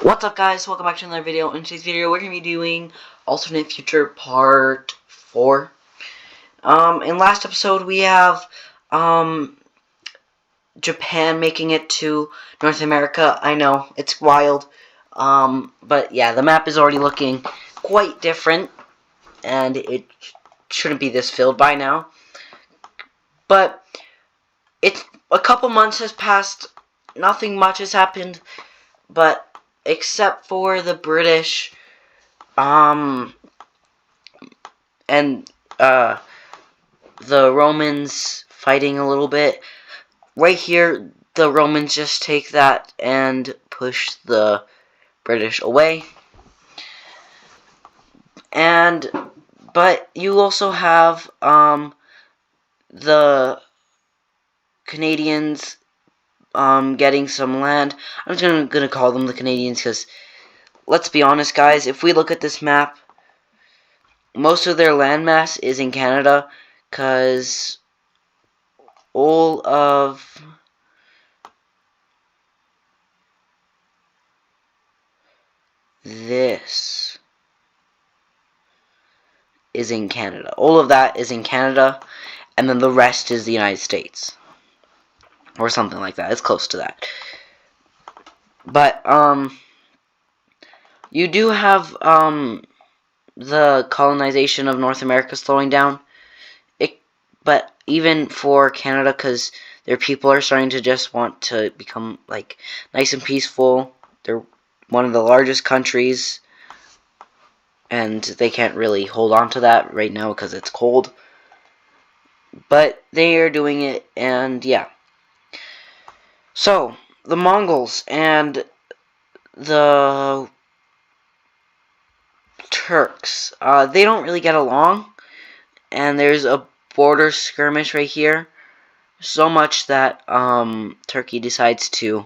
What's up, guys? Welcome back to another video. In today's video, we're going to be doing Alternate Future Part 4. In last episode, we have, Japan making it to North America. I know, it's wild. But yeah, the map is already looking quite different, and it shouldn't be this filled by now. But it's a couple months has passed, nothing much has happened, but except for the British, and the Romans fighting a little bit. Right here, the Romans just take that and push the British away. But you also have, the Canadians, getting some land. I'm just gonna call them the Canadians because, let's be honest, guys, if we look at this map, most of their landmass is in Canada, because all of this is in Canada. All of that is in Canada, and then the rest is the United States. Or something like that. It's close to that. But, you do have, the colonization of North America slowing down. But even for Canada, because their people are starting to just want to become, like, nice and peaceful. They're one of the largest countries, and they can't really hold on to that right now because it's cold. But they are doing it, and yeah. So, the Mongols and the Turks, they don't really get along, and there's a border skirmish right here, so much that Turkey decides to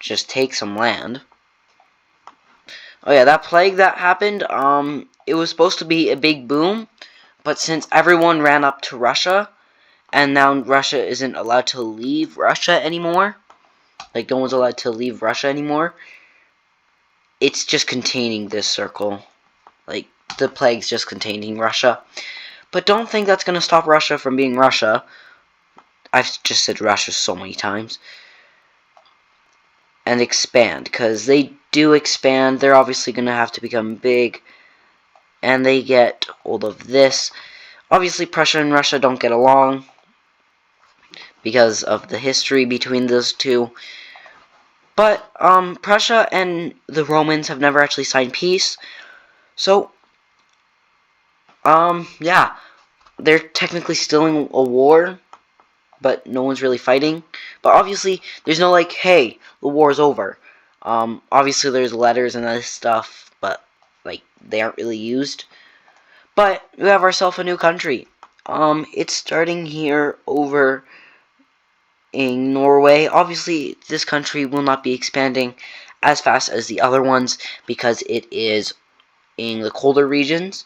just take some land. Oh yeah, that plague that happened, it was supposed to be a big boom, but since everyone ran up to Russia, and now Russia isn't allowed to leave Russia anymore, like no one's allowed to leave Russia anymore, it's just containing this circle. Like, the plague's just containing Russia. But don't think that's going to stop Russia from being Russia. I've just said Russia so many times. And expand, because they do expand. They're obviously going to have to become big. And they get hold of this. Obviously, Prussia and Russia don't get along because of the history between those two. But, Prussia and the Romans have never actually signed peace. So, yeah. They're technically still in a war, but no one's really fighting. But obviously, there's no, like, hey, the war's over. Obviously, there's letters and other stuff, but, like, they aren't really used. But we have ourselves a new country. It's starting here over in Norway. Obviously, this country will not be expanding as fast as the other ones because it is in the colder regions.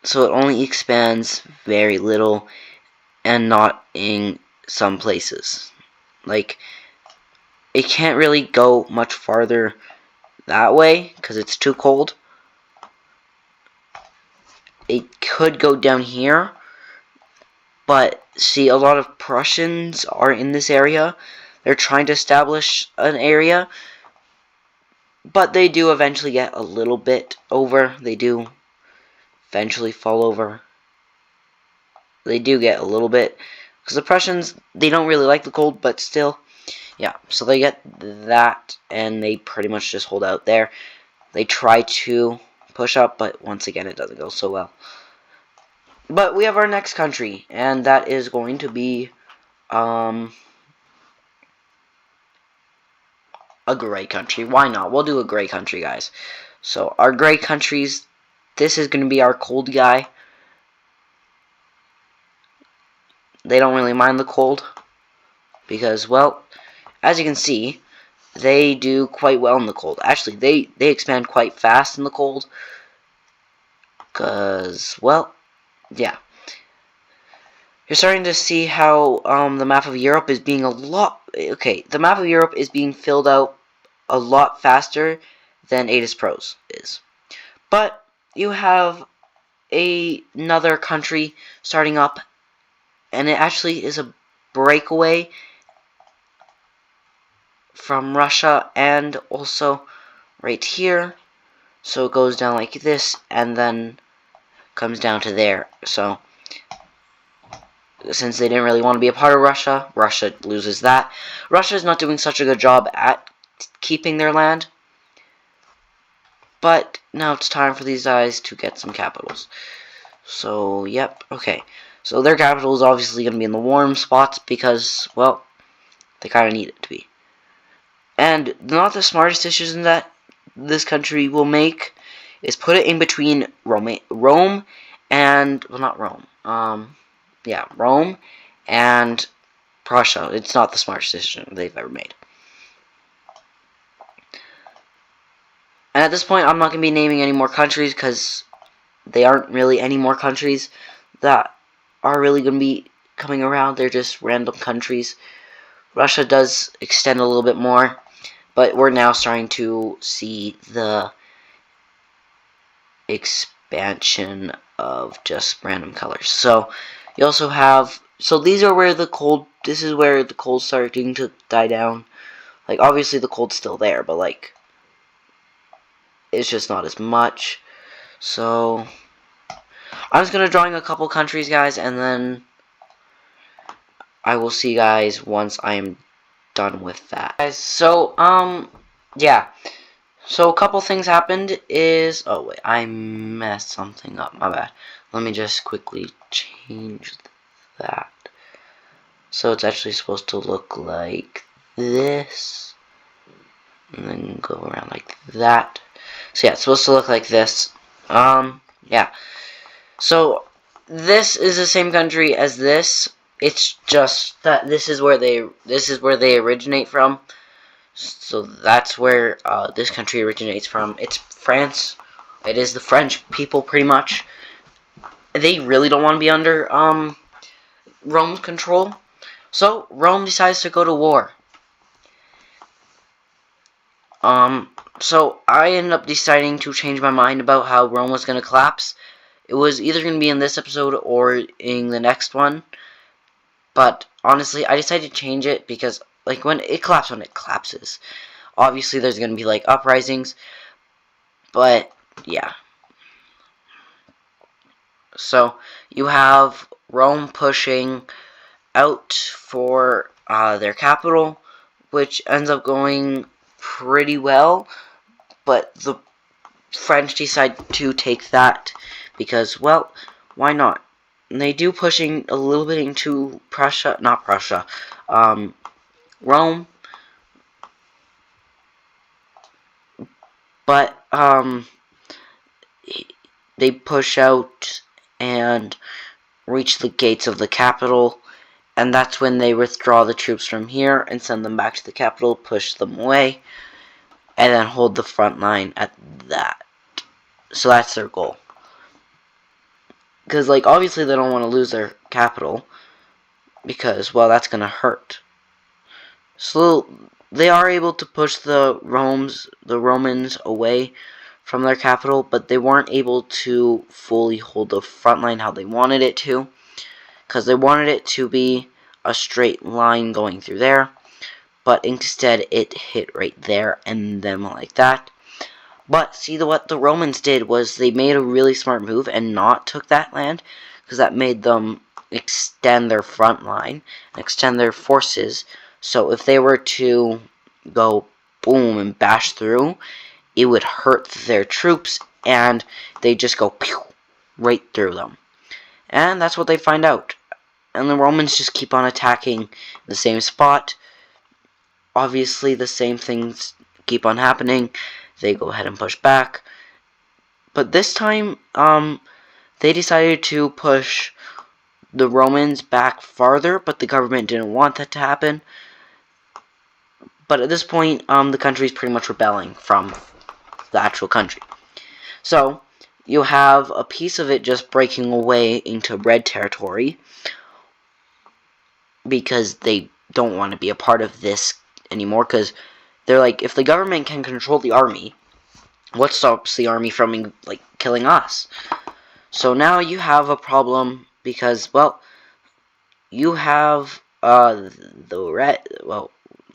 So it only expands very little, and not in some places. Like, it can't really go much farther that way, because it's too cold. It could go down here, but see, a lot of Prussians are in this area. They're trying to establish an area, but they do eventually get a little bit over. They do eventually fall over. They do get a little bit, because the Prussians, they don't really like the cold, but still, yeah, so they get that, and they pretty much just hold out there. They try to push up, but once again, it doesn't go so well. But we have our next country, and that is going to be, a gray country. Why not? We'll do a gray country, guys. So, our gray countries, this is going to be our cold guy. They don't really mind the cold, because, well, as you can see, they do quite well in the cold. Actually, they expand quite fast in the cold, because, well, yeah. you're starting to see how the map of Europe is being the map of Europe is being filled out a lot faster than Adis Pros is. But you have another country starting up, and it actually is a breakaway from Russia, and also right here. So it goes down like this, and then comes down to there. So since they didn't really want to be a part of Russia, Russia loses that. Russia is not doing such a good job at keeping their land. But now it's time for these guys to get some capitals. So, yep, okay. So their capital is obviously going to be in the warm spots because, well, they kind of need it to be. And not the smartest decision that this country will make is put it in between Rome and, well, not Rome. Rome and Prussia. It's not the smartest decision they've ever made. And at this point, I'm not going to be naming any more countries because they aren't really any more countries that are really going to be coming around. They're just random countries. Russia does extend a little bit more, but we're now starting to see the expansion of just random colors. So you also have, so these are where this is where the cold's starting to die down. Like, obviously the cold's still there, but like, it's just not as much. So I'm just gonna drawing a couple countries, guys, and then I will see you guys once I am done with that. Guys, so yeah. So a couple things happened is, oh wait, I messed something up, my bad. Let me just quickly change that. So it's actually supposed to look like this, and then go around like that. So yeah, it's supposed to look like this. Yeah. So this is the same country as this. It's just that this is where they originate from. So that's where this country originates from. It's France. It is the French people, pretty much. They really don't want to be under Rome's control. So Rome decides to go to war. So I ended up deciding to change my mind about how Rome was going to collapse. It was either going to be in this episode or in the next one. But honestly, I decided to change it because, like, when it collapses. Obviously, there's going to be, like, uprisings. But, yeah. So, you have Rome pushing out for their capital, which ends up going pretty well. But the French decide to take that because, well, why not? And they do pushing a little bit into Rome. But, they push out and reach the gates of the capital, and that's when they withdraw the troops from here and send them back to the capital, push them away, and then hold the front line at that. So that's their goal. Because, like, obviously they don't want to lose their capital, because, well, that's going to hurt. So they are able to push the Romans away from their capital, but they weren't able to fully hold the front line how they wanted it to, because they wanted it to be a straight line going through there, but instead it hit right there and then like that. But see, what the Romans did was they made a really smart move and not took that land, because that made them extend their front line, extend their forces. So if they were to go boom and bash through, it would hurt their troops, and they just go pew, right through them. And that's what they find out. And the Romans just keep on attacking the same spot. Obviously, the same things keep on happening. They go ahead and push back. But this time, they decided to push the Romans back farther, but the government didn't want that to happen. But at this point, the country is pretty much rebelling from the actual country. So, you have a piece of it just breaking away into red territory, because they don't want to be a part of this anymore, because they're like, if the government can control the army, what stops the army from like killing us? So now you have a problem because, well, you have the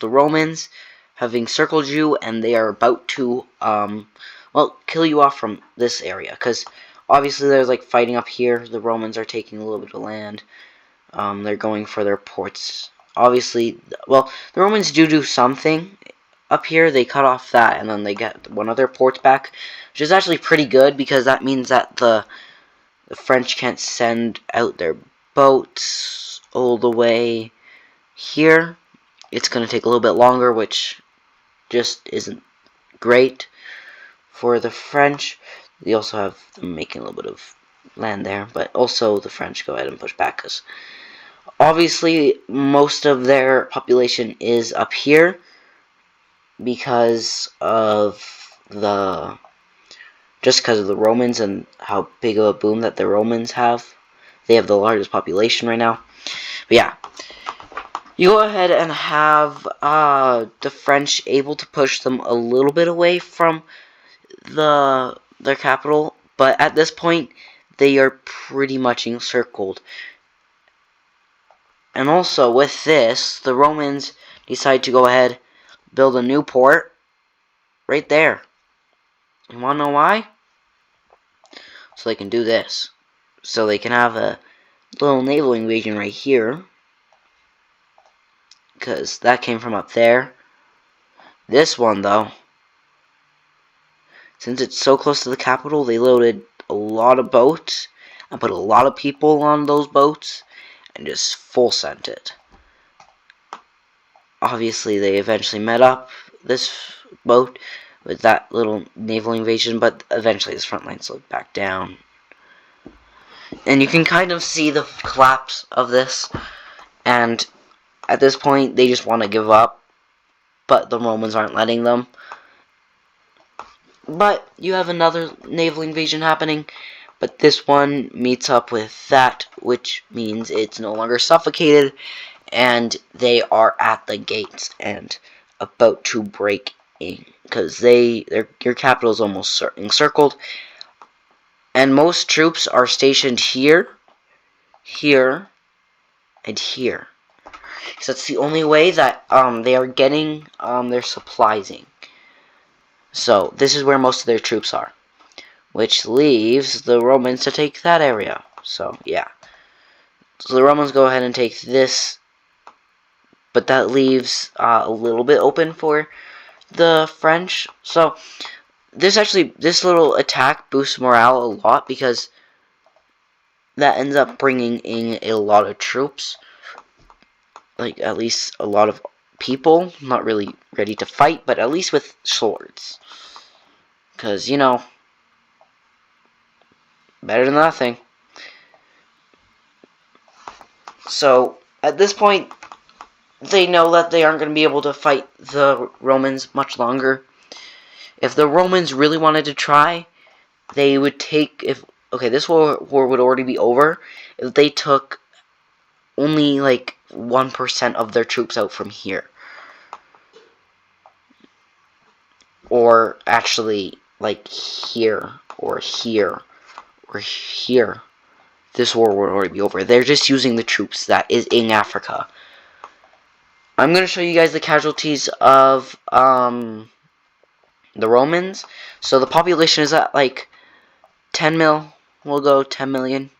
Romans have encircled you, and they are about to well, kill you off from this area, because obviously there's like fighting up here. The Romans are taking a little bit of land. They're going for their ports. Obviously, well, the Romans do something up here. They cut off that, and then they get one of their ports back, which is actually pretty good, because that means that the French can't send out their boats all the way here. It's going to take a little bit longer, which just isn't great for the French. They also have them making a little bit of land there, but also the French go ahead and push back, because obviously most of their population is up here because of the Romans and how big of a boom that the Romans have. They have the largest population right now. But yeah, you go ahead and have the French able to push them a little bit away from their capital, but at this point they are pretty much encircled. And also with this, the Romans decide to go ahead, build a new port right there. You wanna know why? So they can do this. So they can have a little naval invasion right here, because that came from up there. This one, though, since it's so close to the capital, they loaded a lot of boats and put a lot of people on those boats and just full sent it. Obviously, they eventually met up this boat with that little naval invasion, but eventually his front line slowed back down. And you can kind of see the collapse of this, and at this point they just want to give up, but the Romans aren't letting them. But you have another naval invasion happening, but this one meets up with that, which means it's no longer suffocated, and they are at the gates and about to break in, because your capital is almost encircled, and most troops are stationed here, here, and here. So that's the only way that they are getting their supplies in. So this is where most of their troops are, which leaves the Romans to take that area. So yeah, so the Romans go ahead and take this, but that leaves a little bit open for the French. So this little attack boosts morale a lot, because that ends up bringing in a lot of troops, like at least a lot of people, not really ready to fight, but at least with swords, because, you know, better than nothing. So at this point, they know that they aren't going to be able to fight the Romans much longer. If the Romans really wanted to try, they would take, this war would already be over if they took only like 1% of their troops out from here. Or actually, like here, or here, or here. This war would already be over. They're just using the troops that is in Africa. I'm going to show you guys the casualties of the Romans. So the population is at like 10 mil. We'll go 10 million.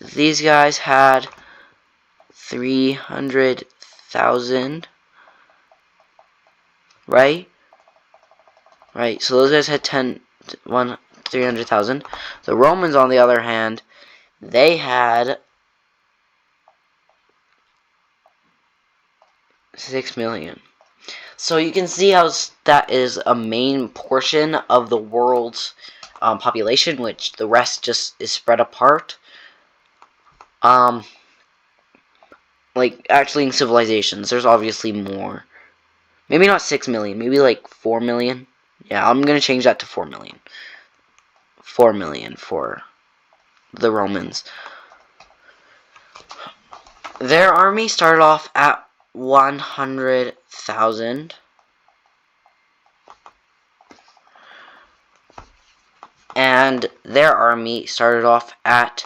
These guys had 300,000. Right? Right. So those guys had 300,000. The Romans, on the other hand, they had 6 million. So you can see how that is a main portion of the world's population, which the rest just is spread apart. Like, actually in civilizations, there's obviously more. Maybe not 6 million, maybe like 4 million. Yeah, I'm going to change that to 4 million. 4 million for the Romans. Their army started off at 100,000. And their army started off at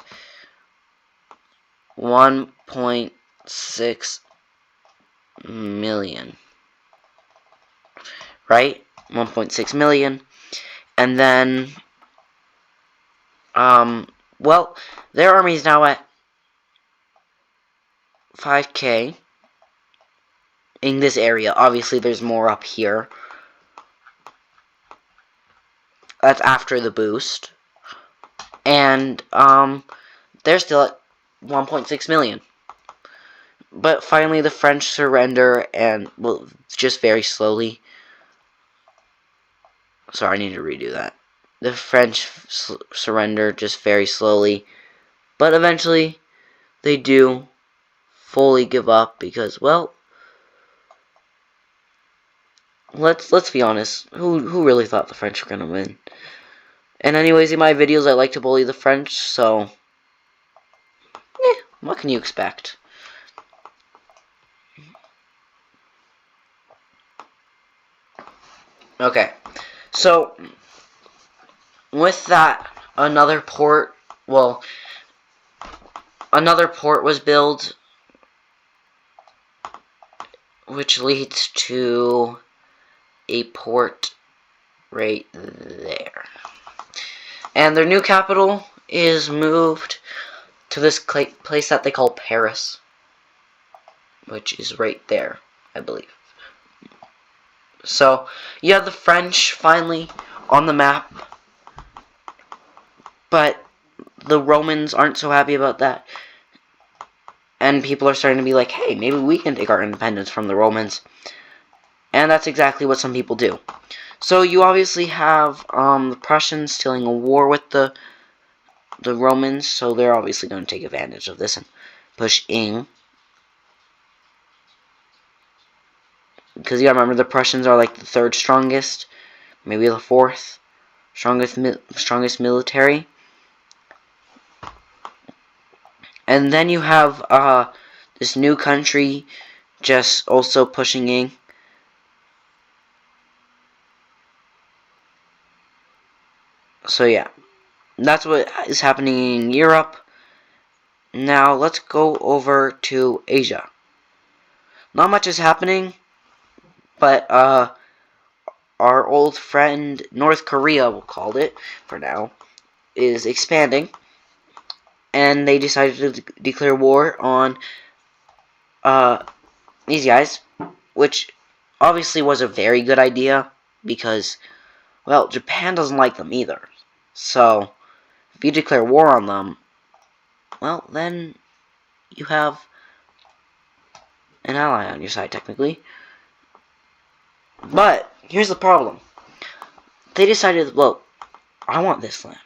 1.6 million. Right? 1.6 million. And then, well, their army is now at 5K in this area. Obviously, there's more up here. That's after the boost. And, they're still at 1.6 million. But finally, the French surrender, and, well, just very slowly. Sorry, I need to redo that. The French surrender just very slowly. But eventually, they do fully give up because, well, let's be honest. Who really thought the French were gonna win? And anyways, in my videos, I like to bully the French, so what can you expect? Okay, so with that, another port was built, which leads to a port right there. And their new capital is moved to this place that they call Paris, which is right there, I believe. So, you have the French finally on the map, but the Romans aren't so happy about that. And people are starting to be like, hey, maybe we can take our independence from the Romans. And that's exactly what some people do. So you obviously have the Prussians stealing a war with the Romans, so they're obviously going to take advantage of this and push in. Because you gotta remember, the Prussians are like the third strongest, maybe the fourth strongest military. And then you have this new country just also pushing in. So yeah, that's what is happening in Europe. Now let's go over to Asia. Not much is happening, but our old friend North Korea, we'll call it for now, is expanding. And they decided to declare war on these guys, which obviously was a very good idea because, well, Japan doesn't like them either. So, if you declare war on them, well, then you have an ally on your side, technically. But, here's the problem. They decided, well, I want this land.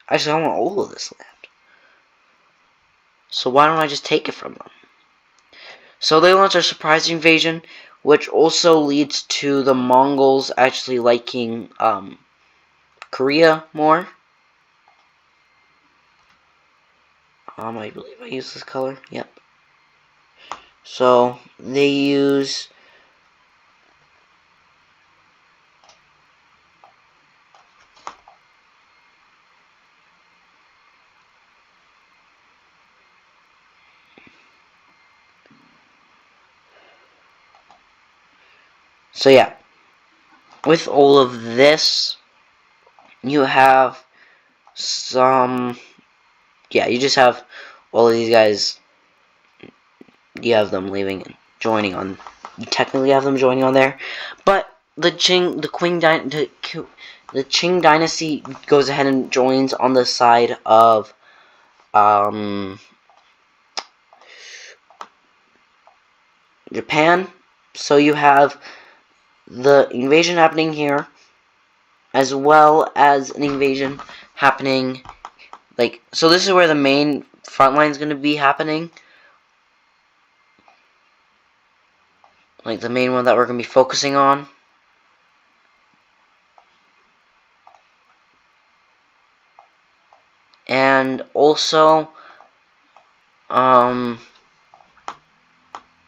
Actually, I want all of this land. So why don't I just take it from them? So they launch a surprise invasion, which also leads to the Mongols actually liking Korea more. I believe I use this color. Yep. So they use so yeah. With all of this, you have some, yeah, you just have all of these guys. You have them leaving and joining on. You technically have them joining on there, but the Qing Dynasty goes ahead and joins on the side of Japan. So you have the invasion happening here, as well as an invasion happening, like, so this is where the main front line is going to be happening. Like, the main one that we're going to be focusing on. And also,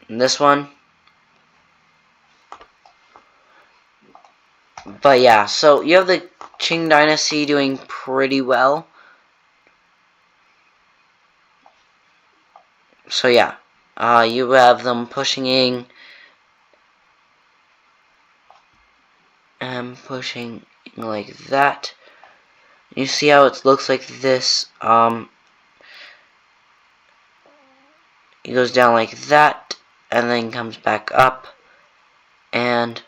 And this one. But yeah, so you have the Qing Dynasty doing pretty well. So yeah, you have them pushing in and pushing like that. You see how it looks like this. It goes down like that, and then comes back up, and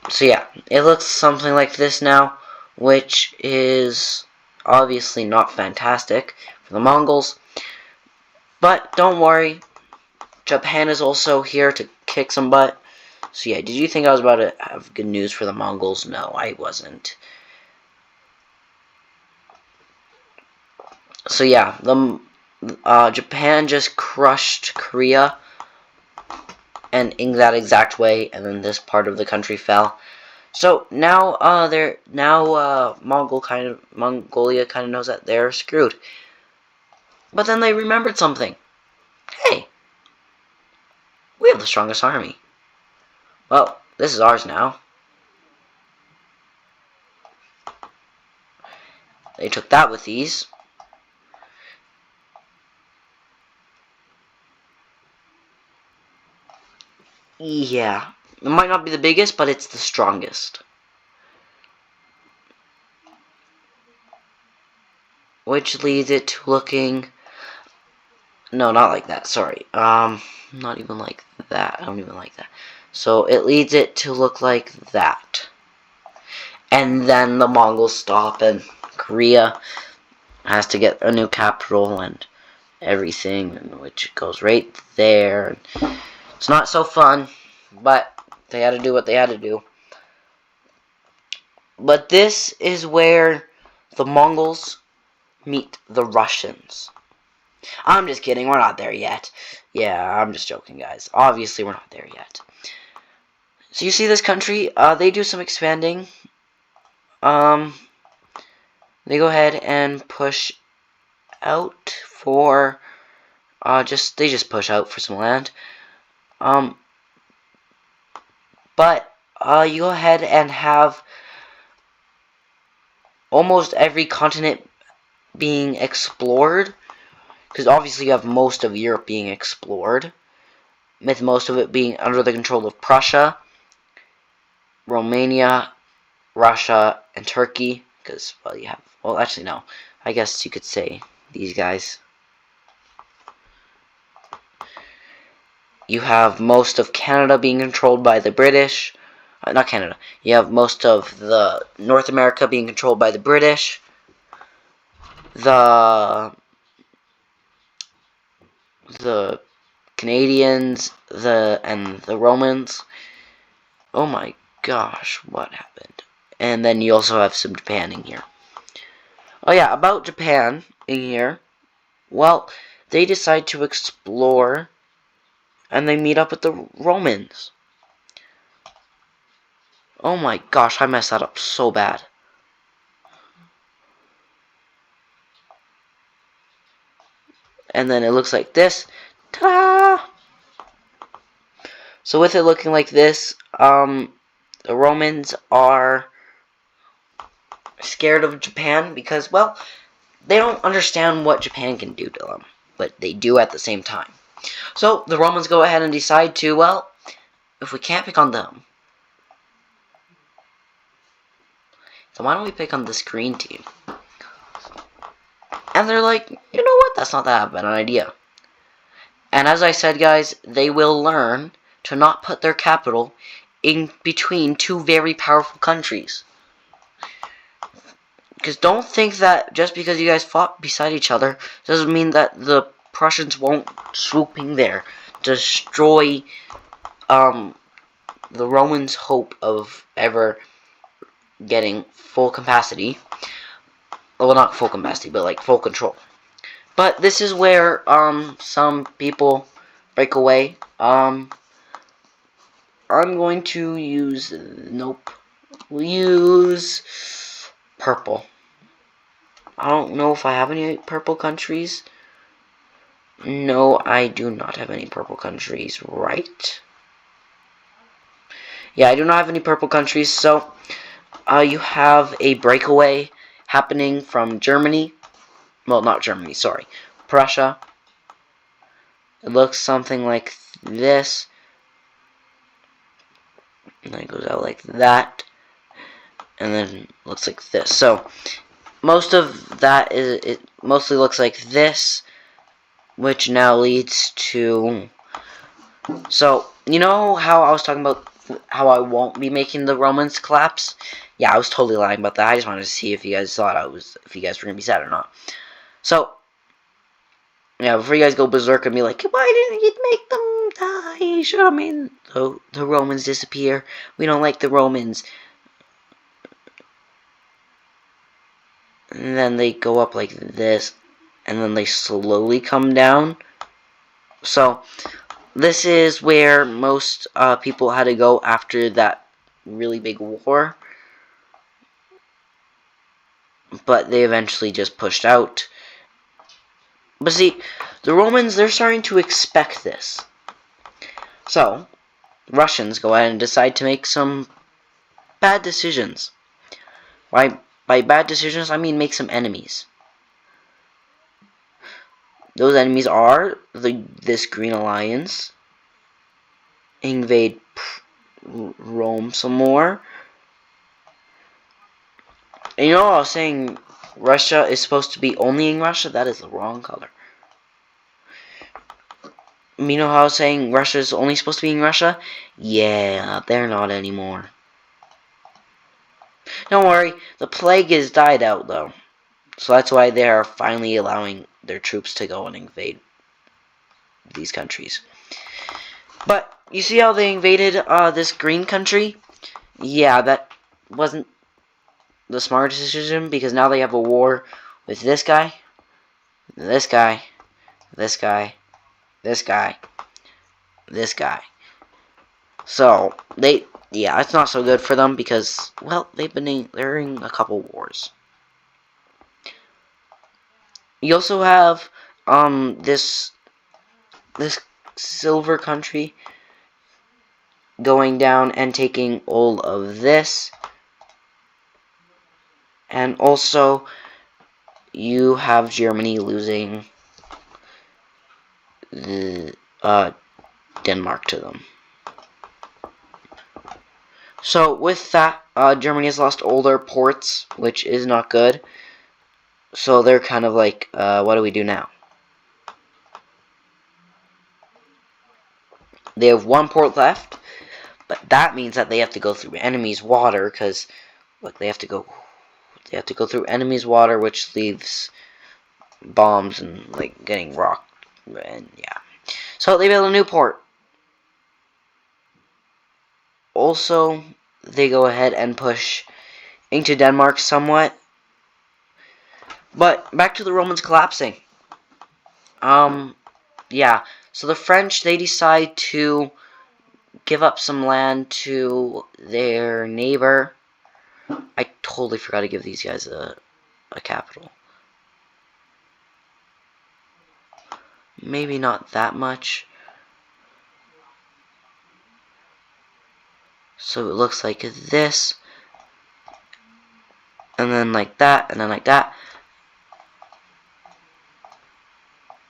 so yeah, it looks something like this now, which is obviously not fantastic for the Mongols. But don't worry, Japan is also here to kick some butt. So yeah, did you think I was about to have good news for the Mongols? No, I wasn't. So yeah, Japan just crushed Korea, and in that exact way, and then this part of the country fell. So now, Mongolia kind of knows that they're screwed. But then they remembered something. Hey, we have the strongest army. Well, this is ours now. They took that with ease. Yeah, it might not be the biggest, but it's the strongest. Which leads it to looking... No, not like that, sorry. Not even like that. I don't even like that. So it leads it to look like that. And then the Mongols stop, and Korea has to get a new capital and everything, which goes right there. It's not so fun, but they had to do what they had to do. But this is where the Mongols meet the Russians. I'm just kidding, we're not there yet. Yeah, I'm just joking, guys. Obviously, we're not there yet. So you see this country, they do some expanding. They go ahead and push out for, they just push out for some land. But, you go ahead and have almost every continent being explored. Because obviously you have most of Europe being explored. With most of it being under the control of Prussia, Romania, Russia, and Turkey. Because, well, you have... Well, actually, no. I guess you could say these guys. You have most of Canada being controlled by the British. Not Canada. You have most of the North America being controlled by the British. The Canadians, and the Romans. Oh my gosh, what happened? And then you also have some Japan in here. Oh yeah, about Japan in here. Well, they decide to explore, and they meet up with the Romans. Oh my gosh, I messed that up so bad. And then it looks like this. Ta-da! So with it looking like this, the Romans are scared of Japan because, well, they don't understand what Japan can do to them, but they do at the same time. So the Romans go ahead and decide to, well, if we can't pick on them, so why don't we pick on this green team? And they're like, you know what, that's not that bad an idea. And as I said, guys, they will learn to not put their capital in between two very powerful countries. Because don't think that just because you guys fought beside each other doesn't mean that the Prussians won't swoop in there, destroy the Romans' hope of ever getting full capacity. Well, not full capacity, but like full control. But this is where some people break away. I'm going to use... Nope. We'll use purple. I don't know if I have any purple countries. No, I do not have any purple countries, right? Yeah, I do not have any purple countries, so you have a breakaway happening from Germany. Well, not Germany, sorry. Prussia. It looks something like this. And then it goes out like that. And then looks like this. So, most of that is, it mostly looks like this, which now leads to, so, you know how I was talking about how I won't be making the Romans collapse? Yeah, I was totally lying about that. I just wanted to see if you guys thought if you guys were gonna be sad or not. So, yeah, before you guys go berserk and be like, why didn't you make them die? You should have made the Romans disappear. We don't like the Romans. And then they go up like this, and then they slowly come down. So, this is where most people had to go after that really big war. But they eventually just pushed out. But see, the Romans, they're starting to expect this. So, Russians go ahead and decide to make some bad decisions. By bad decisions, I mean make some enemies. Those enemies are this Green Alliance. Invade Rome some more. And you know I was saying Russia is supposed to be only in Russia? That is the wrong color. You know how I was saying Russia is only supposed to be in Russia? Yeah, they're not anymore. Don't worry, the plague has died out though. So that's why they are finally allowing their troops to go and invade these countries. But you see how they invaded this green country? Yeah, that wasn't the smartest decision because now they have a war with this guy, this guy, this guy, this guy, this guy. So yeah, it's not so good for them because, well, they're in a couple wars. You also have this silver country going down and taking all of this, and also you have Germany losing the Denmark to them. So with that, Germany has lost all their ports, which is not good. So they're kind of like, what do we do now? They have one port left, but that means that they have to go through enemy's water, because look, they have to go through enemy's water, which leaves bombs and like getting rocked, and yeah. So they build a new port. Also, they go ahead and push into Denmark somewhat. But back to the Romans collapsing. Yeah. So the French, they decide to give up some land to their neighbor. I totally forgot to give these guys a capital. Maybe not that much. So it looks like this. And then like that, and then like that.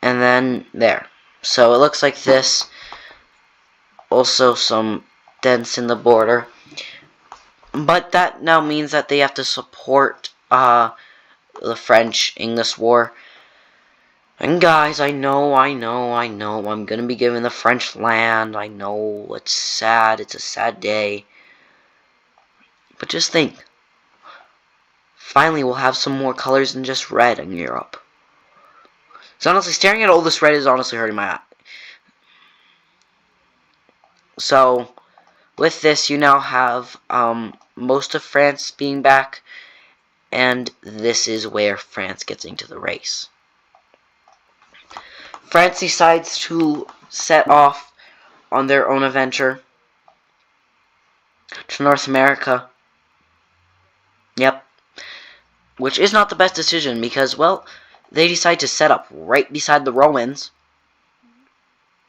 And then there. So it looks like this. Also some dents in the border. But that now means that they have to support the French in this war. And guys, I know, I'm gonna be giving the French land. I know, it's sad, it's a sad day. But just think. Finally, we'll have some more colors than just red in Europe. So honestly, staring at all this red is honestly hurting my eye. So, with this, you now have most of France being back, and this is where France gets into the race. France decides to set off on their own adventure to North America. Yep. Which is not the best decision because, well, they decide to set up right beside the Romans.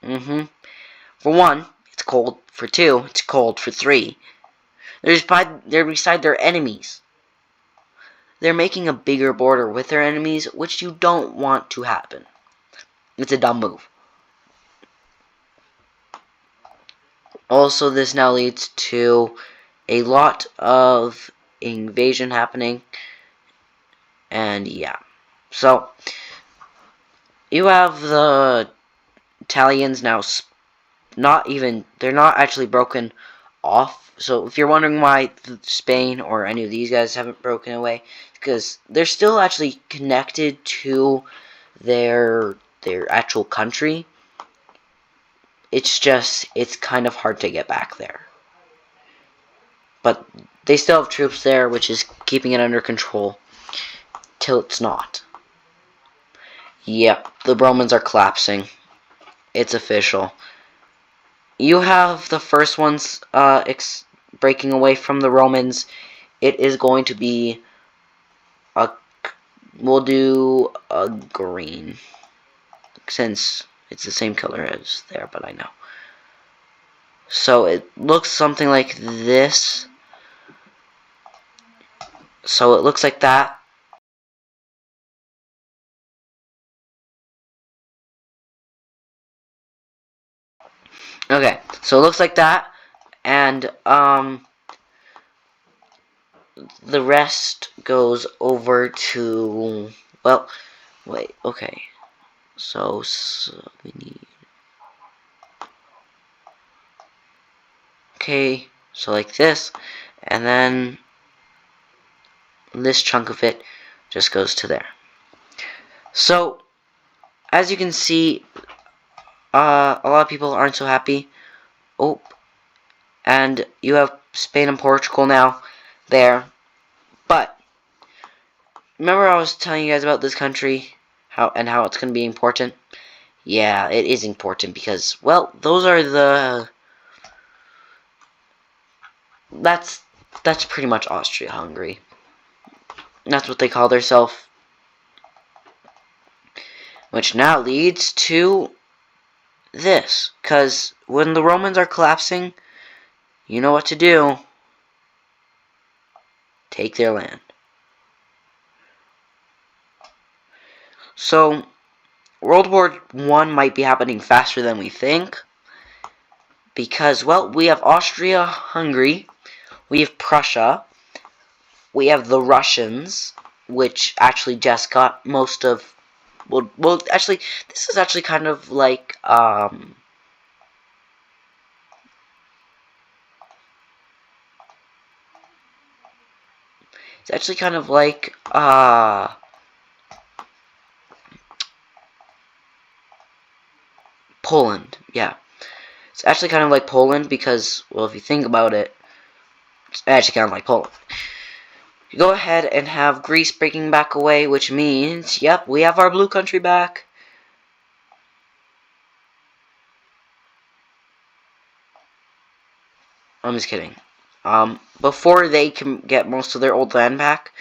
For one, it's cold. For two, it's cold. For three, they're beside their enemies. They're making a bigger border with their enemies, which you don't want to happen. It's a dumb move. Also, this now leads to a lot of invasion happening. And yeah. So, you have the Italians now they're not actually broken off. So if you're wondering why Spain or any of these guys haven't broken away, because they're still actually connected to their actual country. It's just, it's kind of hard to get back there. But they still have troops there, which is keeping it under control till it's not. Yep, the Romans are collapsing. It's official. You have the first ones breaking away from the Romans. It is going to be we'll do a green, since it's the same color as there, but I know. So it looks something like this. So it looks like that. Okay, so it looks like that, and the rest goes over to, well, wait, okay. So we need, okay, so like this, and then this chunk of it just goes to there. So, as you can see, a lot of people aren't so happy. Oh, and you have Spain and Portugal now there. But remember I was telling you guys about this country, how it's going to be important? Yeah, it is important because, well, those are the, that's pretty much Austria-Hungary. That's what they call themselves. Which now leads to this, because when the Romans are collapsing, you know what to do. Take their land. So, World War I might be happening faster than we think, because, well, we have Austria-Hungary, we have Prussia, we have the Russians, which actually just got most of, well, actually, this is actually kind of like, it's actually kind of like, Poland, yeah. It's actually kind of like Poland because, well, if you think about it, it's actually kind of like Poland. You go ahead and have Greece breaking back away, which means, yep, we have our blue country back. I'm just kidding. Before they can get most of their old land back,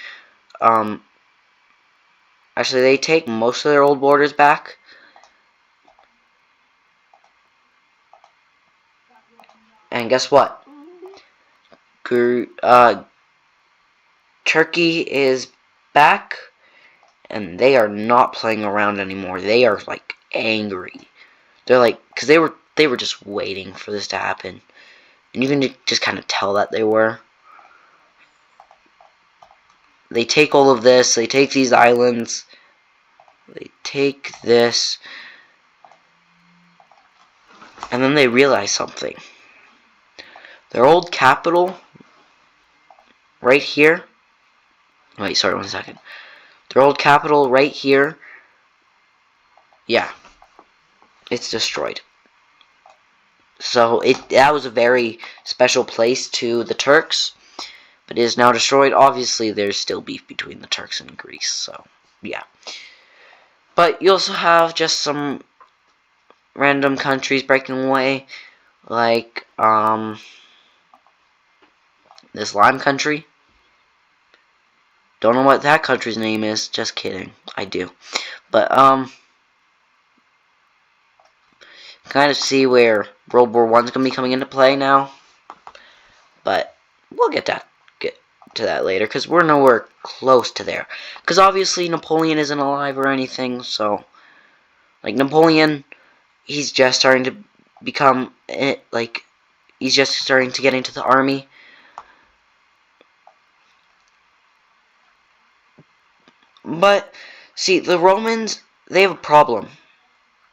actually they take most of their old borders back. And guess what? Turkey is back, and they are not playing around anymore. They are like angry. They're like, because they were just waiting for this to happen, and you can just kind of tell that they were. They take all of this. They take these islands. They take this, and then they realize something. Their old capital, right here. Wait, sorry, 1 second. Their old capital right here. Yeah, it's destroyed. So that was a very special place to the Turks, but it is now destroyed. Obviously, there's still beef between the Turks and Greece, so yeah. But you also have just some random countries breaking away, like this Lime country. Don't know what that country's name is. Just kidding. I do. But kind of see where World War I's gonna be coming into play now, but we'll get to that later because we're nowhere close to there. Because obviously Napoleon isn't alive or anything, so like Napoleon, he's just starting to become like he's just starting to get into the army. But see, the Romans, they have a problem.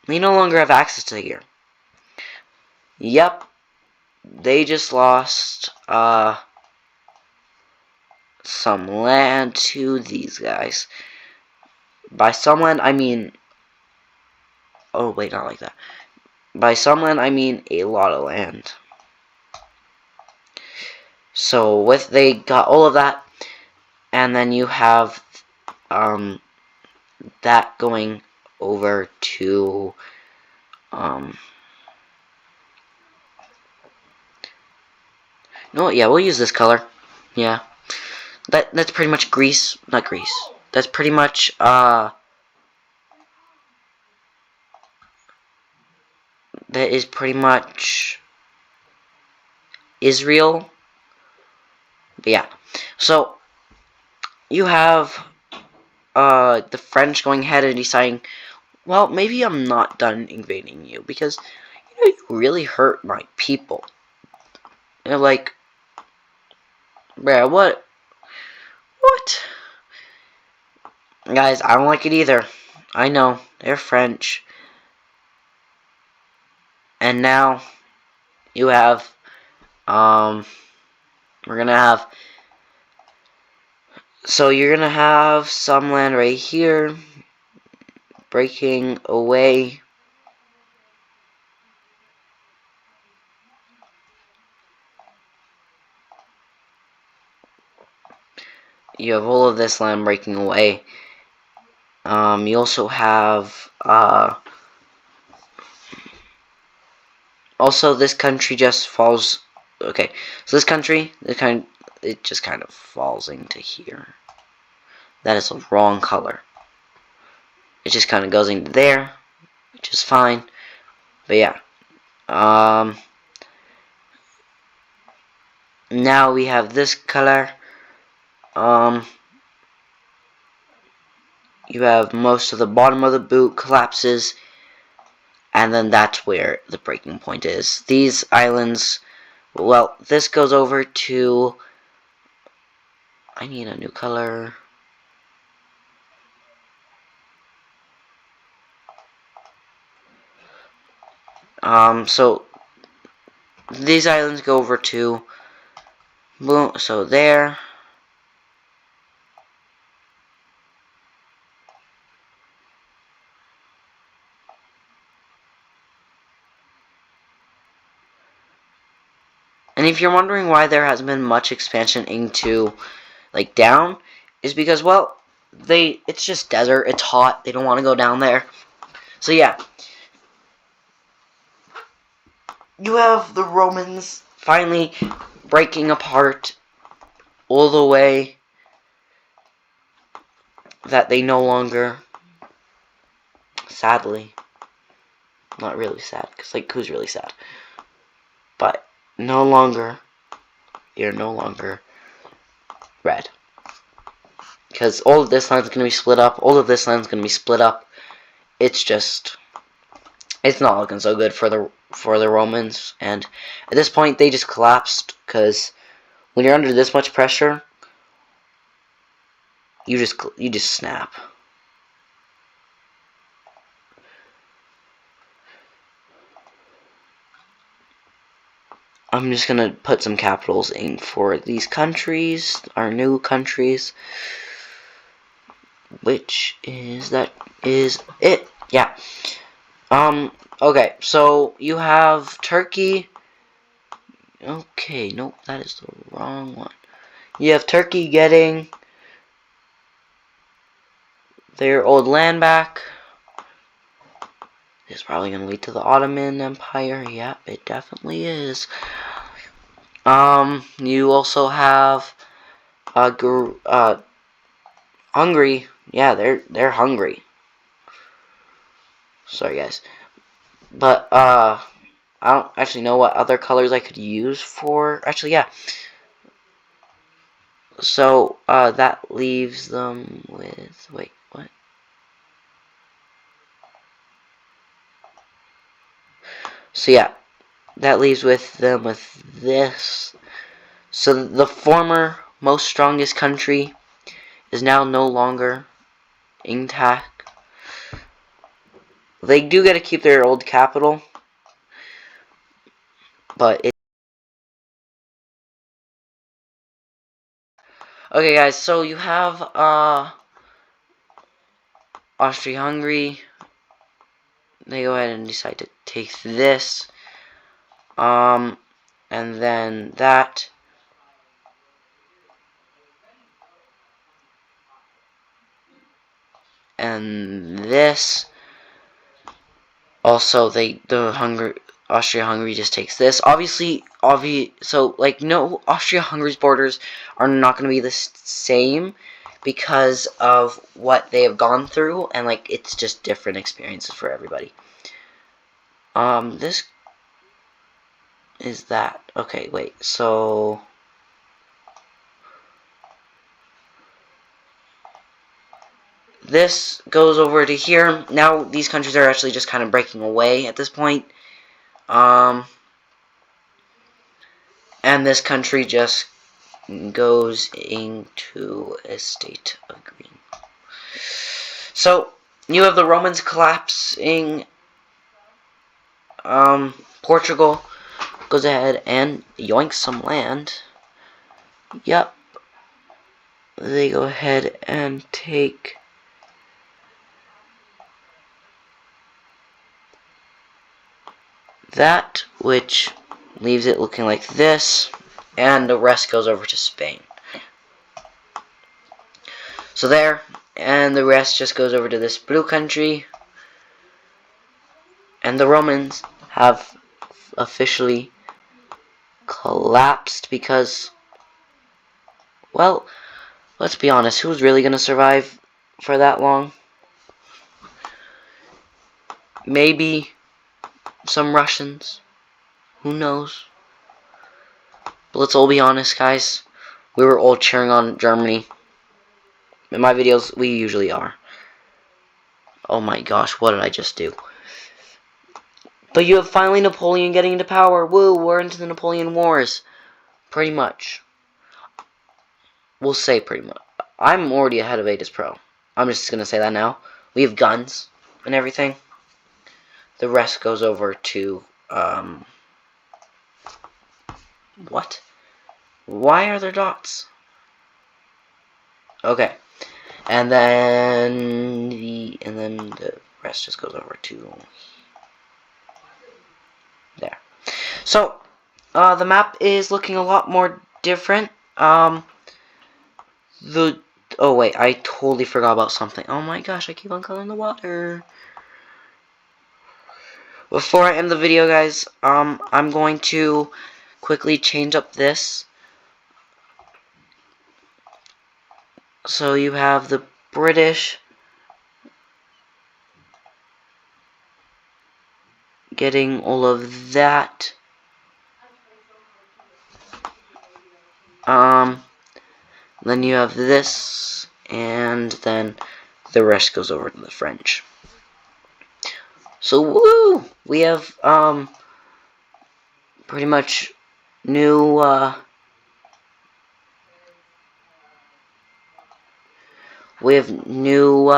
They no longer have access to here. Yep, they just lost some land to these guys. By some land, I mean... Oh, wait, not like that. By some land, I mean a lot of land. So, they got all of that, and then you have that going over to no, yeah, we'll use this color. Yeah. That's pretty much Greece. Not Greece. That's pretty much that is pretty much Israel. But yeah. So you have the French going ahead and deciding, well, maybe I'm not done invading you because you really hurt my people. And like, bruh, what? Guys, I don't like it either. I know, they're French. And now you have we're gonna have, so you're gonna have some land right here breaking away. You have all of this land breaking away. You also have also this country just falls. Okay, so this country, it just kind of falls into here. That is the wrong color. It just kind of goes into there, which is fine. But yeah, now we have this color. You have most of the bottom of the boot collapses, and then that's where the breaking point is. These islands, well, this goes over to, I need a new color. So these islands go over to, boom, so there. And if you're wondering why there hasn't been much expansion into, like, down, is because, well, it's just desert, it's hot, they don't want to go down there. So yeah, you have the Romans finally breaking apart all the way that they no longer, sadly, not really sad, because, like, who's really sad? But no longer, you're no longer red. Because all of this land's going to be split up, all of this land's going to be split up. It's just, it's not looking so good for the Romans, and at this point they just collapsed, because when you're under this much pressure, you just snap. I'm just gonna put some capitals in for these countries, our new countries, which is, that is it. Yeah. Okay, so you have Turkey. Okay, nope, that is the wrong one. You have Turkey getting their old land back. It's probably going to lead to the Ottoman Empire. Yep, it definitely is. You also have Hungary. Yeah, they're hungry. Sorry, guys. But, I don't actually know what other colors I could use for... Actually, yeah. So, that leaves them with... Wait, what? So, yeah. That leaves them with this. So, the former most strongest country is now no longer intact. They do get to keep their old capital. But it... Okay, guys, so you have, Austria-Hungary. They go ahead and decide to take this. And then that. And this. Also, Austria-Hungary just takes this. So, like, no, Austria-Hungary's borders are not going to be the same because of what they have gone through, and, like, it's just different experiences for everybody. This is that. Okay, wait, so... This goes over to here. Now, these countries are actually just kind of breaking away at this point. And this country just goes into a state of green. So, you have the Romans collapsing. Portugal goes ahead and yoinks some land. Yep. They go ahead and take that, which leaves it looking like this, and the rest goes over to Spain. So there, and the rest just goes over to this blue country, and the Romans have officially collapsed because, well, let's be honest, who's really going to survive for that long? Maybe some Russians. Who knows? But let's all be honest, guys. We were all cheering on Germany. In my videos, we usually are. Oh my gosh, what did I just do? But you have finally Napoleon getting into power. Woo, we're into the Napoleon Wars. Pretty much. We'll say pretty much. I'm already ahead of Aegis Pro. I'm just going to say that now. We have guns and everything. The rest goes over to, what? Why are there dots? Okay. And then the rest just goes over to there. So, the map is looking a lot more different. Oh wait, I totally forgot about something. Oh my gosh, I keep on coloring the water. Before I end the video, guys, I'm going to quickly change up this. So you have the British getting all of that. Then you have this, and then the rest goes over to the French. So woo! We have pretty much new we have new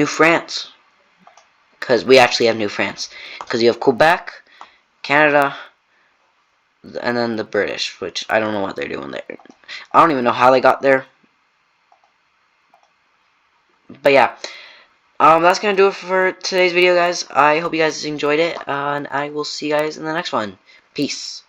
France, because we actually have New France, because you have Quebec, Canada, and then the British, which I don't know what they're doing there. I don't even know how they got there. But yeah, that's gonna do it for today's video, guys. I hope you guys enjoyed it, and I will see you guys in the next one. Peace.